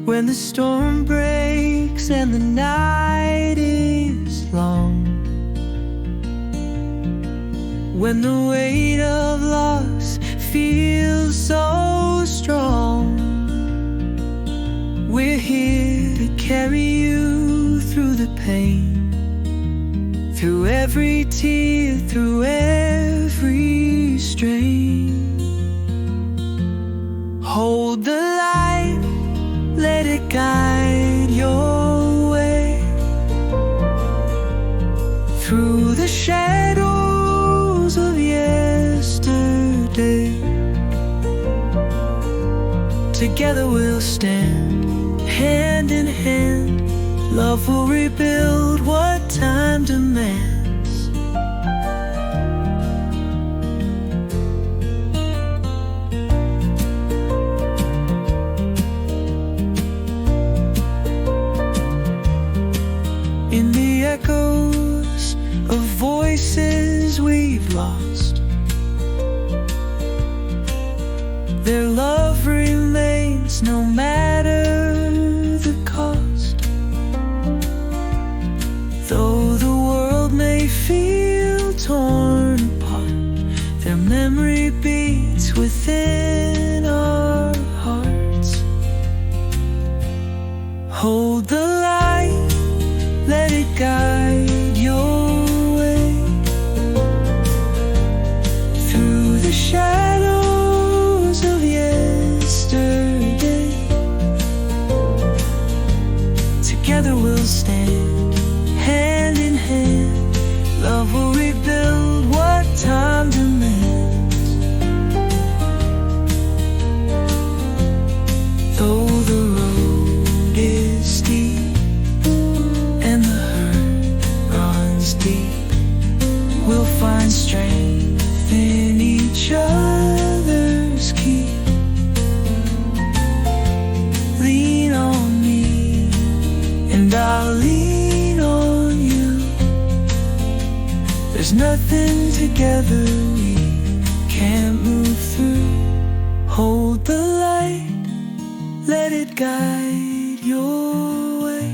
When the storm breaks and the night is long, when the weight of loss feels so strong, we're here to carry you through the pain, through every tear, through every strain. Hold the light, let it guide your way through the shadows of yesterday. Together we'll stand, hand in hand. Love will rebuild what time demands. In the echoes of voices we've lost, their love remains no matter the cost. Though the world may feel torn apart, their memory beats within our hearts. Hold the light, let it guide your way through the shadows of yesterday. Together we'll stand, hand in hand. Love will rebuild what time demands. Though the road is steep and the hurt runs deep, we'll find strength in each other's keep. Lean on me and I'll lean on you. There's nothing together we can't move through. Hold the light, let it guide your way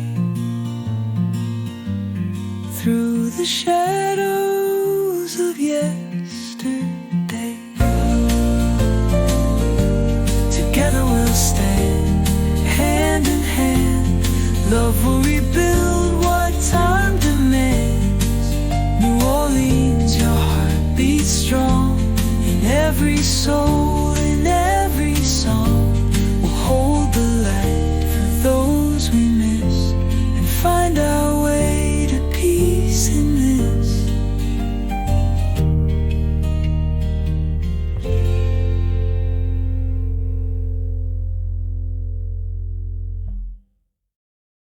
through the shadows of yesterday. Together we'll stand, hand in hand. Love will rebuild what time demands. New Orleans, your heart beats strong in every soul.